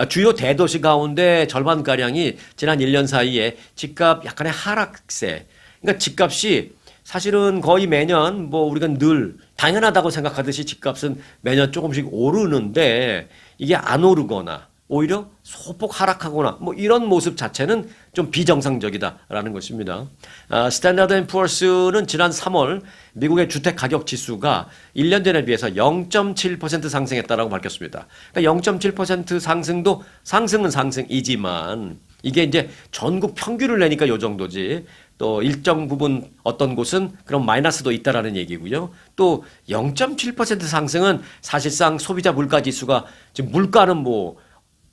주요 대도시 가운데 절반가량이 지난 1년 사이에 집값 약간의 하락세. 그러니까 집값이 사실은 거의 매년 뭐 우리가 늘 당연하다고 생각하듯이 집값은 매년 조금씩 오르는데 이게 안 오르거나 오히려 소폭 하락하거나 뭐 이런 모습 자체는 좀 비정상적이다라는 것입니다. 스탠다드 앤 푸어스는 지난 3월 미국의 주택 가격 지수가 1년 전에 비해서 0.7% 상승했다라고 밝혔습니다. 그러니까 0.7% 상승도 상승은 상승이지만 이게 이제 전국 평균을 내니까 요 정도지 또 일정 부분 어떤 곳은 그런 마이너스도 있다라는 얘기고요. 또 0.7% 상승은 사실상 소비자 물가 지수가 지금 물가는 뭐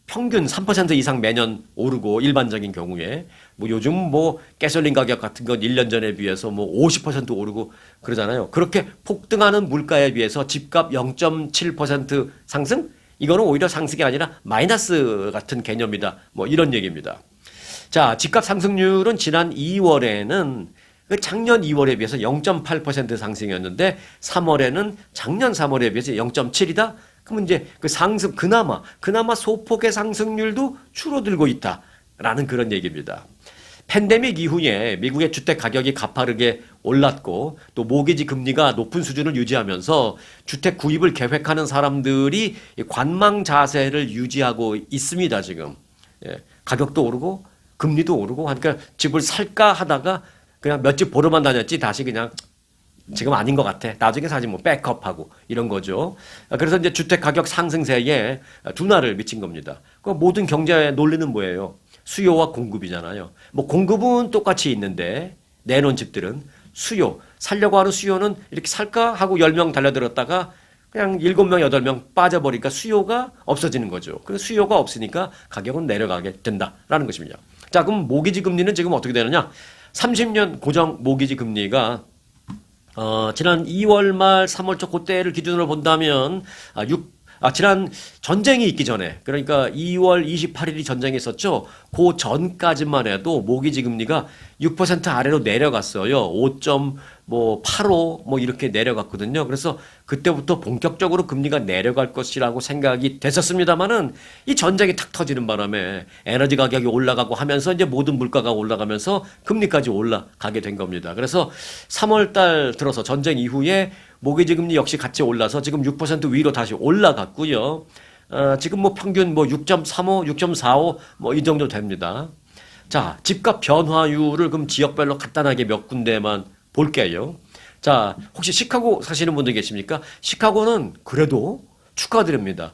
평균 3% 이상 매년 오르고 일반적인 경우에 뭐 요즘 뭐 가솔린 가격 같은 건 1년 전에 비해서 뭐 50% 오르고 그러잖아요. 그렇게 폭등하는 물가에 비해서 집값 0.7% 상승? 이거는 오히려 상승이 아니라 마이너스 같은 개념이다. 뭐 이런 얘기입니다. 자, 집값 상승률은 지난 2월에는 작년 2월에 비해서 0.8% 상승이었는데 3월에는 작년 3월에 비해서 0.7이다. 그러면 이제 그 상승 그나마 소폭의 상승률도 줄어들고 있다라는 그런 얘기입니다. 팬데믹 이후에 미국의 주택 가격이 가파르게 올랐고 또 모기지 금리가 높은 수준을 유지하면서 주택 구입을 계획하는 사람들이 관망 자세를 유지하고 있습니다, 지금. 예, 가격도 오르고 금리도 오르고 그러니까 집을 살까 하다가 그냥 몇 집 보러만 다녔지 다시 그냥 지금 아닌 것 같아. 나중에 사지 뭐 백업하고 이런 거죠. 그래서 이제 주택 가격 상승세에 둔화를 미친 겁니다. 그 모든 경제 논리는 뭐예요? 수요와 공급이잖아요. 뭐 공급은 똑같이 있는데 내놓은 집들은 수요, 살려고 하는 수요는 이렇게 살까 하고 10명 달려들었다가 그냥 7명, 8명 빠져버리니까 수요가 없어지는 거죠. 그 수요가 없으니까 가격은 내려가게 된다라는 것입니다. 자, 그럼 모기지 금리는 지금 어떻게 되느냐? 30년 고정 모기지 금리가 지난 2월 말 3월 초 그때를 기준으로 본다면 지난 전쟁이 있기 전에 그러니까 2월 28일이 전쟁이 있었죠. 그 전까지만 해도 모기지 금리가 6% 아래로 내려갔어요. 5.85 뭐 이렇게 내려갔거든요. 그래서 그때부터 본격적으로 금리가 내려갈 것이라고 생각이 됐었습니다만은 이 전쟁이 탁 터지는 바람에 에너지 가격이 올라가고 하면서 이제 모든 물가가 올라가면서 금리까지 올라가게 된 겁니다. 그래서 3월 달 들어서 전쟁 이후에 모기지 금리 역시 같이 올라서 지금 6% 위로 다시 올라갔고요. 지금 뭐 평균 뭐 6.35, 6.45 뭐 이 정도 됩니다. 자, 집값 변화율을 그럼 지역별로 간단하게 몇 군데만 볼게요. 자, 혹시 시카고 사시는 분들 계십니까? 시카고는 그래도 축하드립니다.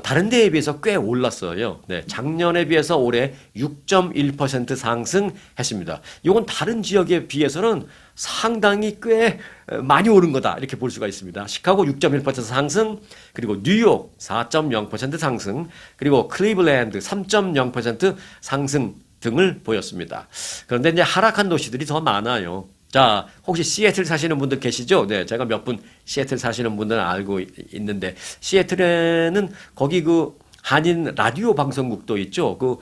다른 데에 비해서 꽤 올랐어요. 네, 작년에 비해서 올해 6.1% 상승했습니다. 이건 다른 지역에 비해서는 상당히 꽤 많이 오른 거다 이렇게 볼 수가 있습니다. 시카고 6.1% 상승, 그리고 뉴욕 4.0% 상승, 그리고 클리블랜드 3.0% 상승 등을 보였습니다. 그런데 이제 하락한 도시들이 더 많아요. 자, 혹시 시애틀 사시는 분들 계시죠? 네, 제가 몇 분 시애틀 사시는 분들은 알고 있는데, 시애틀에는 거기 그 한인 라디오 방송국도 있죠. 그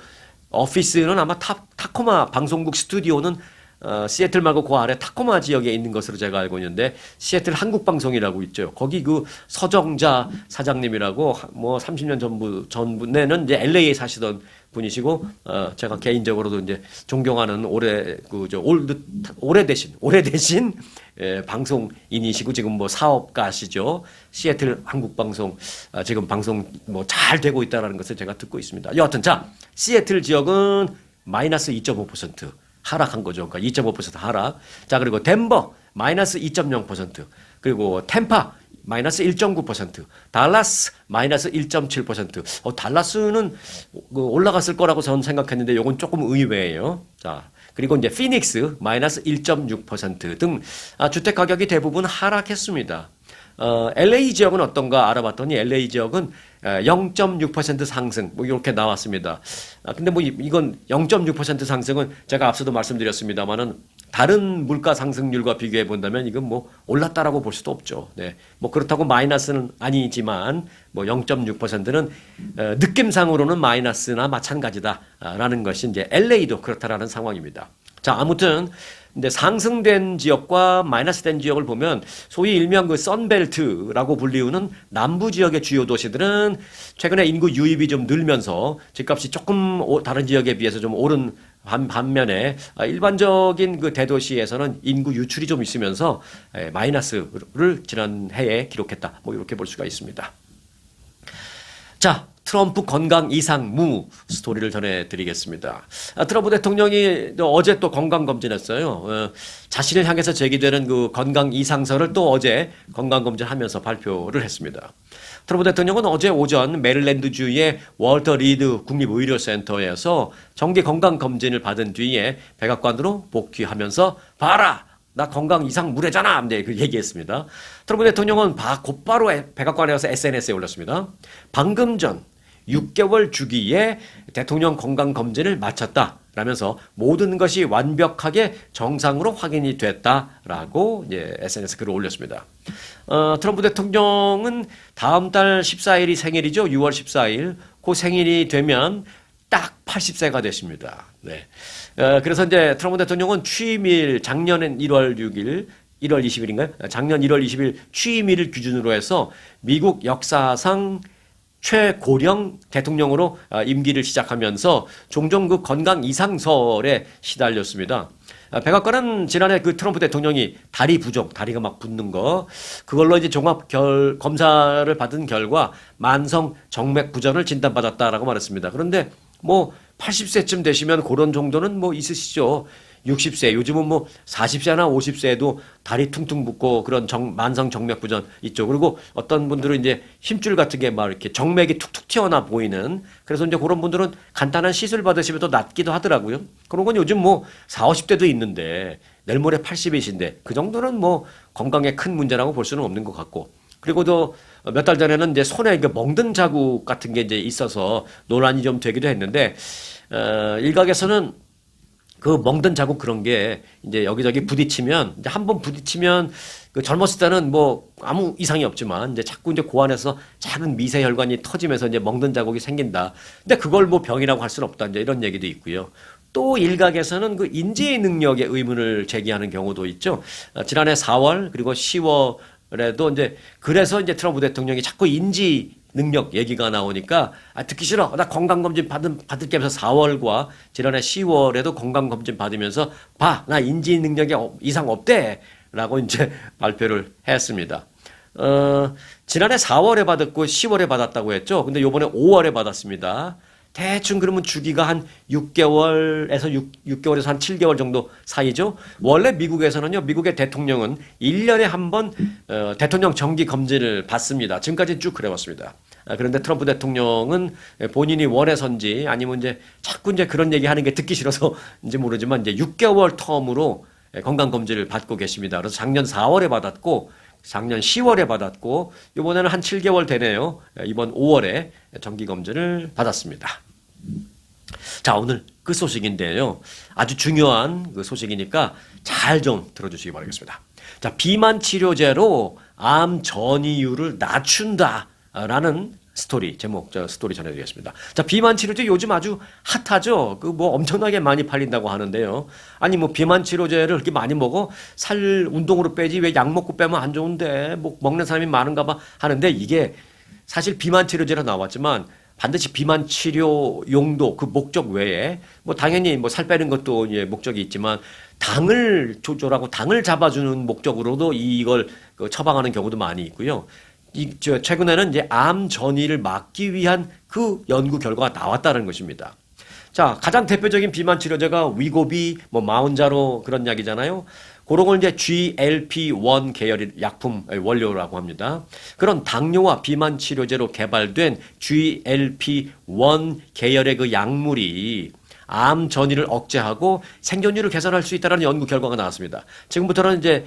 오피스는 아마 타코마 방송국 스튜디오는 시애틀 말고 그 아래 타코마 지역에 있는 것으로 제가 알고 있는데, 시애틀 한국방송이라고 있죠. 거기 그 서정자 사장님이라고 뭐 30년 전부내는 이제 LA에 사시던 분이시고, 제가 개인적으로도 이제 존경하는 오래되신 방송인이시고 지금 뭐 사업가시죠. 시애틀 한국방송 지금 방송 뭐 잘 되고 있다라는 것을 제가 듣고 있습니다. 여하튼 자, 시애틀 지역은 마이너스 2.5% 하락한 거죠. 그러니까 2.5% 하락. 자, 그리고 덴버 마이너스 2.0%, 그리고 템파 마이너스 1.9%, 달라스 마이너스 1.7%. 달라스는 올라갔을 거라고 저는 생각했는데 이건 조금 의외예요. 자, 그리고 이제 피닉스 마이너스 1.6% 등 주택 가격이 대부분 하락했습니다. LA 지역은 어떤가 알아봤더니 LA 지역은 0.6% 상승 뭐 이렇게 나왔습니다. 근데 뭐 이건 0.6% 상승은 제가 앞서도 말씀드렸습니다만은 다른 물가 상승률과 비교해 본다면 이건 뭐 올랐다라고 볼 수도 없죠. 네. 뭐 그렇다고 마이너스는 아니지만 뭐 0.6%는 느낌상으로는 마이너스나 마찬가지다라는 것이 이제 LA도 그렇다라는 상황입니다. 자, 아무튼 근데 상승된 지역과 마이너스된 지역을 보면 소위 일명 그 선벨트라고 불리우는 남부 지역의 주요 도시들은 최근에 인구 유입이 좀 늘면서 집값이 조금 다른 지역에 비해서 좀 오른 반면에 일반적인 그 대도시에서는 인구 유출이 좀 있으면서 마이너스를 지난 해에 기록했다. 뭐 이렇게 볼 수가 있습니다. 자, 트럼프 건강 이상무 스토리를 전해드리겠습니다. 트럼프 대통령이 어제 또 건강검진했어요. 자신을 향해서 제기되는 그 건강 이상설을 또 어제 건강검진하면서 발표를 했습니다. 트럼프 대통령은 어제 오전 메릴랜드주의 월터 리드 국립의료센터에서 정기 건강검진을 받은 뒤에 백악관으로 복귀하면서 봐라! 나 건강 이상 무례잖아! 네, 그 얘기했습니다. 트럼프 대통령은 곧바로 백악관에 가서 SNS에 올렸습니다. 방금 전 6개월 주기에 대통령 건강검진을 마쳤다. 라면서 모든 것이 완벽하게 정상으로 확인이 됐다라고 SNS 글을 올렸습니다. 트럼프 대통령은 다음 달 14일이 생일이죠. 6월 14일. 그 생일이 되면 딱 80세가 되십니다. 네. 그래서 이제 트럼프 대통령은 취임일 작년엔 1월 6일 1월 20일인가요? 작년 1월 20일 취임일을 기준으로 해서 미국 역사상 최고령 대통령으로 임기를 시작하면서 종종 그 건강 이상설에 시달렸습니다. 백악관은 지난해 그 트럼프 대통령이 다리 부종, 다리가 막 붓는 거, 그걸로 이제 종합 검사를 받은 결과 만성 정맥 부전을 진단받았다라고 말했습니다. 그런데 뭐 80세쯤 되시면 그런 정도는 뭐 있으시죠. 60세, 요즘은 뭐 40세나 50세에도 다리 퉁퉁 붓고 그런 만성 정맥부전 있죠. 그리고 어떤 분들은 이제 힘줄 같은 게 막 이렇게 정맥이 툭툭 튀어나 보이는, 그래서 이제 그런 분들은 간단한 시술 받으시면 또 낫기도 하더라고요. 그런 건 요즘 뭐 4, 50대도 있는데 내일 모레 80이신데 그 정도는 뭐 건강에 큰 문제라고 볼 수는 없는 것 같고. 그리고 또 몇 달 전에는 이제 손에 멍든 자국 같은 게 이제 있어서 논란이 좀 되기도 했는데, 일각에서는 그 멍든 자국 그런 게 이제 여기저기 부딪히면, 이제 한번 부딪히면 그 젊었을 때는 뭐 아무 이상이 없지만 이제 자꾸 이제 고안에서 작은 미세 혈관이 터지면서 이제 멍든 자국이 생긴다. 근데 그걸 뭐 병이라고 할 수는 없다. 이제 이런 얘기도 있고요. 또 일각에서는 그 인지 능력에 의문을 제기하는 경우도 있죠. 지난해 4월 그리고 10월에도 이제 그래서 이제 트럼프 대통령이 자꾸 인지 능력 얘기가 나오니까 듣기 싫어. 나 건강검진 받을게 하면서 4월과 지난해 10월에도 건강검진 받으면서 봐. 나 인지 능력이 이상 없대. 라고 이제 발표를 했습니다. 지난해 4월에 받았고 10월에 받았다고 했죠. 근데 요번에 5월에 받았습니다. 대충 그러면 주기가 한 6개월에서 6개월에서 한 7개월 정도 사이죠. 원래 미국에서는요, 미국의 대통령은 1년에 한 번 대통령 정기 검진을 받습니다. 지금까지 쭉 그래왔습니다. 그런데 트럼프 대통령은 본인이 원해서인지 아니면 이제 자꾸 이제 그런 얘기 하는 게 듣기 싫어서인지 모르지만 이제 6개월 텀으로 건강검진을 받고 계십니다. 그래서 작년 4월에 받았고, 작년 10월에 받았고, 이번에는 한 7개월 되네요. 이번 5월에 정기검진을 받았습니다. 자, 오늘 그 소식인데요. 아주 중요한 그 소식이니까 잘 좀 들어주시기 바라겠습니다. 자, 비만 치료제로 암 전이율을 낮춘다라는 스토리, 제목, 스토리 전해드리겠습니다. 자, 비만 치료제 요즘 아주 핫하죠? 그 뭐 엄청나게 많이 팔린다고 하는데요. 아니, 뭐 비만 치료제를 그렇게 많이 먹어? 살 운동으로 빼지 왜 약 먹고 빼면 안 좋은데? 뭐 먹는 사람이 많은가 봐 하는데 이게 사실 비만 치료제로 나왔지만 반드시 비만 치료 용도 그 목적 외에 뭐 당연히 뭐 살 빼는 것도 예, 목적이 있지만 당을 조절하고 당을 잡아주는 목적으로도 이걸 처방하는 경우도 많이 있고요. 최근에는 이제 암 전이를 막기 위한 그 연구 결과가 나왔다는 것입니다. 자, 가장 대표적인 비만 치료제가 위고비, 뭐 마운자로 그런 약이잖아요. 그런 걸 이제 GLP-1 계열의 약품 원료라고 합니다. 그런 당뇨와 비만 치료제로 개발된 GLP-1 계열의 그 약물이 암 전이를 억제하고 생존율을 개선할 수 있다는 연구 결과가 나왔습니다. 지금부터는 이제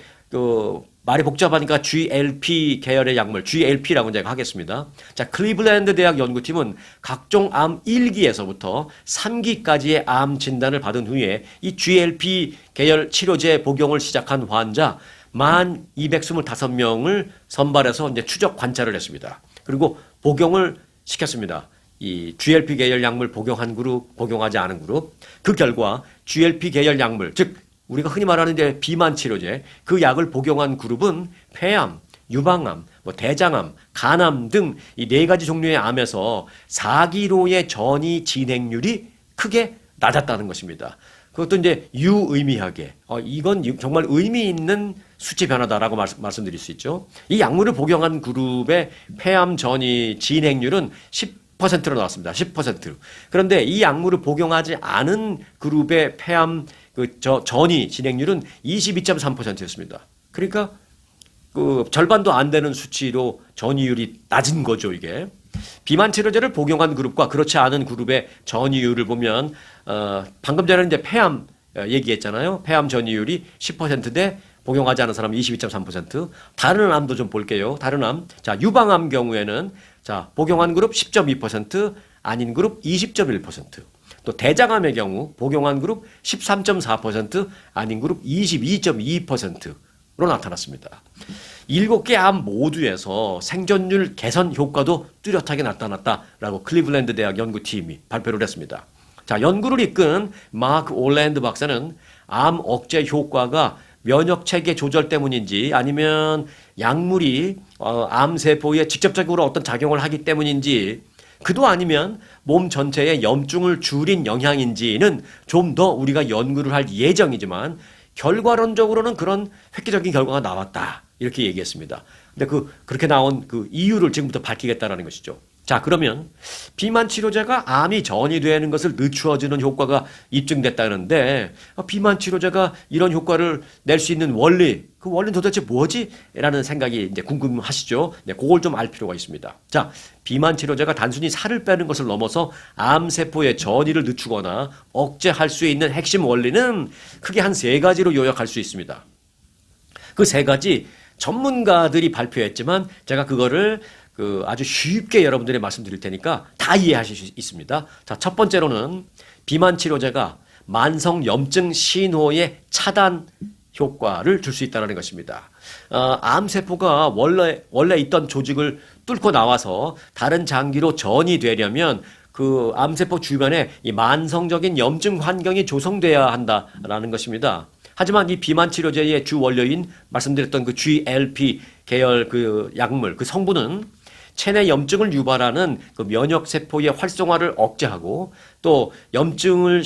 말이 복잡하니까 GLP 계열의 약물, GLP라고 제가 하겠습니다. 자, 클리블랜드 대학 연구팀은 각종 암 1기에서부터 3기까지의 암 진단을 받은 후에 이 GLP 계열 치료제 복용을 시작한 환자 1,225명을 선발해서 이제 추적 관찰을 했습니다. 그리고 복용을 시켰습니다. 이 GLP 계열 약물 복용한 그룹, 복용하지 않은 그룹. 그 결과 GLP 계열 약물, 즉 우리가 흔히 말하는 이제 비만 치료제, 그 약을 복용한 그룹은 폐암, 유방암, 뭐 대장암, 간암 등 이 4가지 종류의 암에서 4기로의 전이 진행률이 크게 낮았다는 것입니다. 그것도 이제 유의미하게, 이건 정말 의미 있는 수치 변화다라고 말씀드릴 수 있죠. 이 약물을 복용한 그룹의 폐암 전이 진행률은 10%로 나왔습니다. 10%. 그런데 이 약물을 복용하지 않은 그룹의 폐암 전이 진행률은 22.3%였습니다. 그러니까 그 절반도 안 되는 수치로 전이율이 낮은 거죠, 이게. 비만 치료제를 복용한 그룹과 그렇지 않은 그룹의 전이율을 보면 방금 전에 이제 폐암 얘기했잖아요. 폐암 전이율이 10%대 복용하지 않은 사람은 22.3%. 다른 암도 좀 볼게요. 다른 암. 자, 유방암 경우에는 자, 복용한 그룹 10.2%, 아닌 그룹 20.1%. 또 대장암의 경우 복용한 그룹 13.4%, 아닌 그룹 22.2%로 나타났습니다. 7개 암 모두에서 생존율 개선 효과도 뚜렷하게 나타났다라고 클리블랜드 대학 연구팀이 발표를 했습니다. 자, 연구를 이끈 마크 올랜드 박사는 암 억제 효과가 면역체계 조절 때문인지 아니면 약물이 암세포에 직접적으로 어떤 작용을 하기 때문인지 그도 아니면 몸 전체의 염증을 줄인 영향인지는 좀 더 우리가 연구를 할 예정이지만 결과론적으로는 그런 획기적인 결과가 나왔다. 이렇게 얘기했습니다. 근데 그렇게 나온 그 이유를 지금부터 밝히겠다라는 것이죠. 자, 그러면 비만 치료제가 암이 전이되는 것을 늦추어주는 효과가 입증됐다는데 비만 치료제가 이런 효과를 낼 수 있는 원리, 그 원리는 도대체 뭐지? 라는 생각이 이제 궁금하시죠? 네, 그걸 좀 알 필요가 있습니다. 자, 비만 치료제가 단순히 살을 빼는 것을 넘어서 암세포의 전이를 늦추거나 억제할 수 있는 핵심 원리는 크게 한 세 가지로 요약할 수 있습니다. 그 세 가지 전문가들이 발표했지만 제가 그거를 아주 쉽게 여러분들이 말씀드릴 테니까 다 이해하실 수 있습니다. 자, 첫 번째로는 비만 치료제가 만성 염증 신호의 차단 효과를 줄 수 있다는 것입니다. 암세포가 원래 있던 조직을 뚫고 나와서 다른 장기로 전이 되려면 그 암세포 주변에 이 만성적인 염증 환경이 조성돼야 한다라는 것입니다. 하지만 이 비만 치료제의 주 원료인 말씀드렸던 그 GLP 계열 그 약물, 그 성분은 체내 염증을 유발하는 그 면역 세포의 활성화를 억제하고 또 염증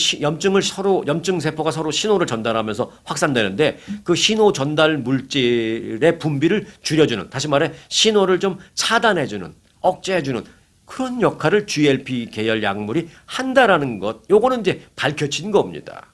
세포가 서로 신호를 전달하면서 확산되는데 그 신호 전달 물질의 분비를 줄여주는, 다시 말해 신호를 좀 차단해주는, 억제해주는 그런 역할을 GLP 계열 약물이 한다라는 것, 요거는 이제 밝혀진 겁니다.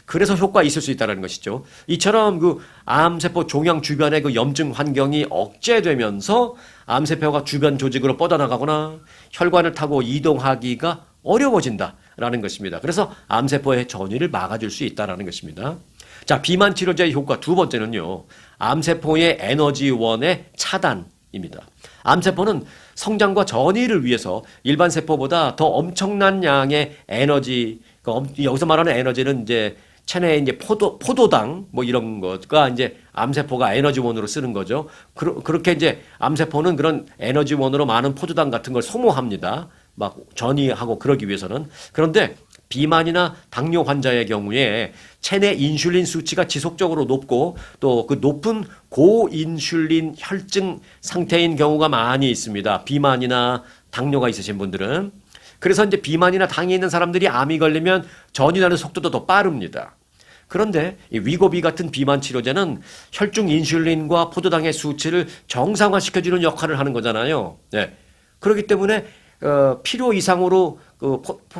그래서 효과가 있을 수 있다는 것이죠. 이처럼 그 암세포 종양 주변의 그 염증 환경이 억제되면서 암세포가 주변 조직으로 뻗어나가거나 혈관을 타고 이동하기가 어려워진다라는 것입니다. 그래서 암세포의 전이를 막아줄 수 있다는 것입니다. 자, 비만 치료제의 효과 두 번째는요. 암세포의 에너지원의 차단입니다. 암세포는 성장과 전이를 위해서 일반 세포보다 더 엄청난 양의 에너지, 여기서 말하는 에너지는 이제 체내에 이제 포도당 뭐 이런 거가 이제 암세포가 에너지원으로 쓰는 거죠. 그렇게 이제 암세포는 그런 에너지원으로 많은 포도당 같은 걸 소모합니다. 막 전이하고 그러기 위해서는. 그런데 비만이나 당뇨 환자의 경우에 체내 인슐린 수치가 지속적으로 높고 또 그 높은 고인슐린 혈증 상태인 경우가 많이 있습니다. 비만이나 당뇨가 있으신 분들은. 그래서 이제 비만이나 당이 있는 사람들이 암이 걸리면 전이 나는 속도도 더 빠릅니다. 그런데 이 위고비 같은 비만 치료제는 혈중 인슐린과 포도당의 수치를 정상화시켜주는 역할을 하는 거잖아요. 네. 그렇기 때문에 필요 이상으로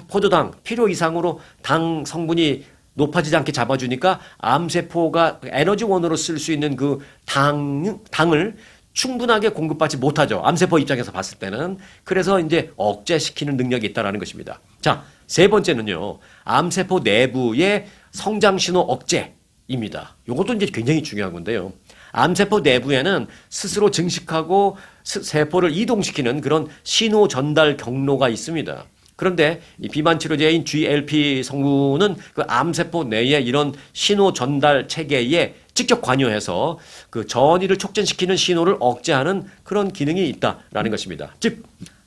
포도당, 필요 이상으로 당 성분이 높아지지 않게 잡아주니까 암세포가 에너지원으로 쓸 수 있는 그 당을 충분하게 공급받지 못하죠. 암세포 입장에서 봤을 때는. 그래서 이제 억제시키는 능력이 있다는 것입니다. 자, 세 번째는요. 암세포 내부의 성장 신호 억제입니다. 이것도 이제 굉장히 중요한 건데요. 암세포 내부에는 스스로 증식하고 세포를 이동시키는 그런 신호 전달 경로가 있습니다. 그런데 이 비만 치료제인 GLP 성분은 그 암세포 내에 이런 신호 전달 체계에 직접 관여해서 그 전이를 촉진시키는 신호를 억제하는 그런 기능이 있다라는 것입니다. 즉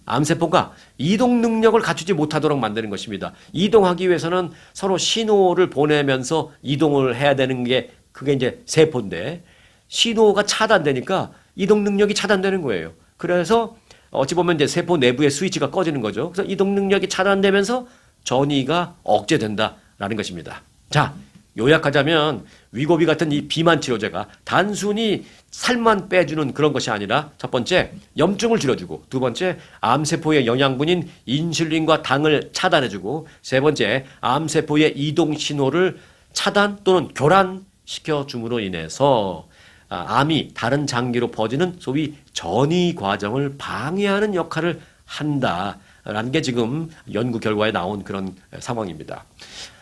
암세포가 이동 능력을 갖추지 못하도록 만드는 것입니다. 이동하기 위해서는 서로 신호를 보내면서 이동을 해야 되는 게 그게 이제 세포인데 신호가 차단되니까 이동 능력이 차단되는 거예요. 그래서 어찌 보면 이제 세포 내부의 스위치가 꺼지는 거죠. 그래서 이동 능력이 차단되면서 전이가 억제된다라는 것입니다. 자, 요약하자면 위고비 같은 이 비만 치료제가 단순히 살만 빼주는 그런 것이 아니라 첫 번째 염증을 줄여주고 두 번째 암세포의 영양분인 인슐린과 당을 차단해주고 세 번째 암세포의 이동 신호를 차단 또는 교란시켜줌으로 인해서 암이 다른 장기로 퍼지는 소위 전이 과정을 방해하는 역할을 한다라는 게 지금 연구 결과에 나온 그런 상황입니다.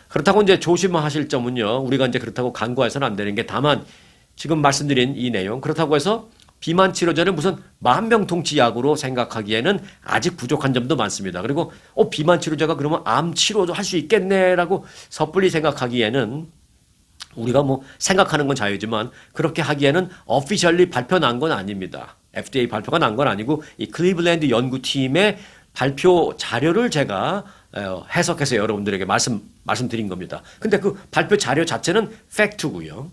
그렇다고 이제 조심하실 점은요. 우리가 이제 그렇다고 간과해서는 안 되는 게 다만 지금 말씀드린 이 내용 그렇다고 해서 비만 치료제를 무슨 만병통치약으로 생각하기에는 아직 부족한 점도 많습니다. 그리고 비만 치료제가 그러면 암 치료도 할 수 있겠네라고 섣불리 생각하기에는 우리가 뭐 생각하는 건 자유지만 그렇게 하기에는 오피셜리 발표 난 건 아닙니다. FDA 발표가 난 건 아니고 이 클리블랜드 연구팀의 발표 자료를 제가 해석해서 여러분들에게 말씀드린 겁니다. 근데 그 발표 자료 자체는 팩트고요.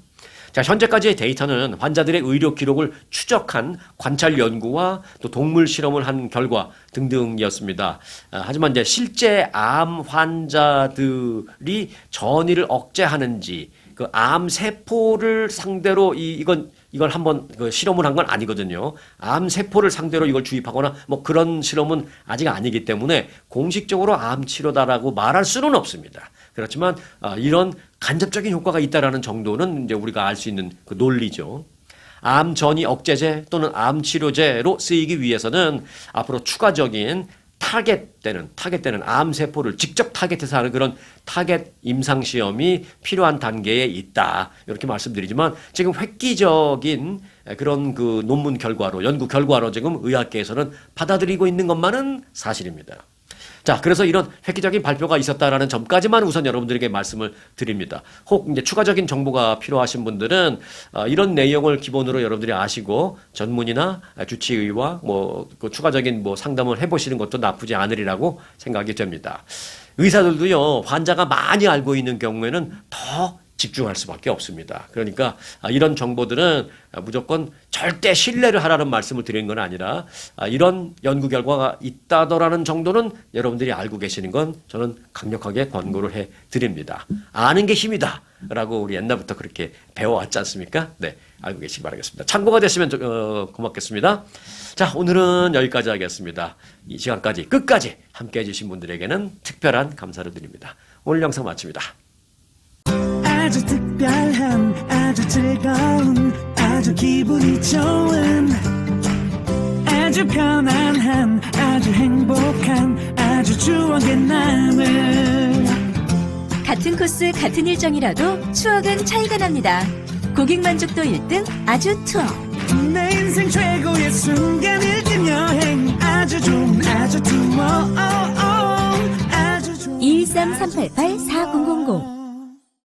자, 현재까지의 데이터는 환자들의 의료 기록을 추적한 관찰 연구와 또 동물 실험을 한 결과 등등이었습니다. 하지만 이제 실제 암 환자들이 전이를 억제하는지 그 암 세포를 상대로 이건 이걸 한번 그 실험을 한 건 아니거든요. 암 세포를 상대로 이걸 주입하거나 뭐 그런 실험은 아직 아니기 때문에 공식적으로 암 치료다라고 말할 수는 없습니다. 그렇지만 이런 간접적인 효과가 있다라는 정도는 이제 우리가 알 수 있는 그 논리죠. 암 전이 억제제 또는 암 치료제로 쓰이기 위해서는 앞으로 추가적인 타겟되는 암 세포를 직접 타겟해서 하는 그런 타겟 임상 시험이 필요한 단계에 있다. 이렇게 말씀드리지만 지금 획기적인 그런 그 논문 결과로 연구 결과로 지금 의학계에서는 받아들이고 있는 것만은 사실입니다. 자, 그래서 이런 획기적인 발표가 있었다라는 점까지만 우선 여러분들에게 말씀을 드립니다. 혹 이제 추가적인 정보가 필요하신 분들은 이런 내용을 기본으로 여러분들이 아시고 전문의나 주치의와 그 추가적인 상담을 해보시는 것도 나쁘지 않으리라고 생각이 됩니다. 의사들도요, 환자가 많이 알고 있는 경우에는 더 집중할 수밖에 없습니다. 그러니까 이런 정보들은 무조건 절대 신뢰를 하라는 말씀을 드리는 건 아니라 이런 연구 결과가 있다더라는 정도는 여러분들이 알고 계시는 건 저는 강력하게 권고를 해드립니다. 아는 게 힘이다 라고 우리 옛날부터 그렇게 배워왔지 않습니까? 네, 알고 계시기 바라겠습니다. 참고가 됐으면 고맙겠습니다. 자, 오늘은 여기까지 하겠습니다. 이 시간까지 끝까지 함께해 주신 분들에게는 특별한 감사를 드립니다. 오늘 영상 마칩니다. 아주 특별한 아주 즐거운 아주 기분이 좋은 아주 편안한 아주 행복한 아주 추억의 남을 같은 코스 같은 일정이라도 추억은 차이가 납니다. 고객 만족도 1등 아주 투어. 내 인생 최고의 순간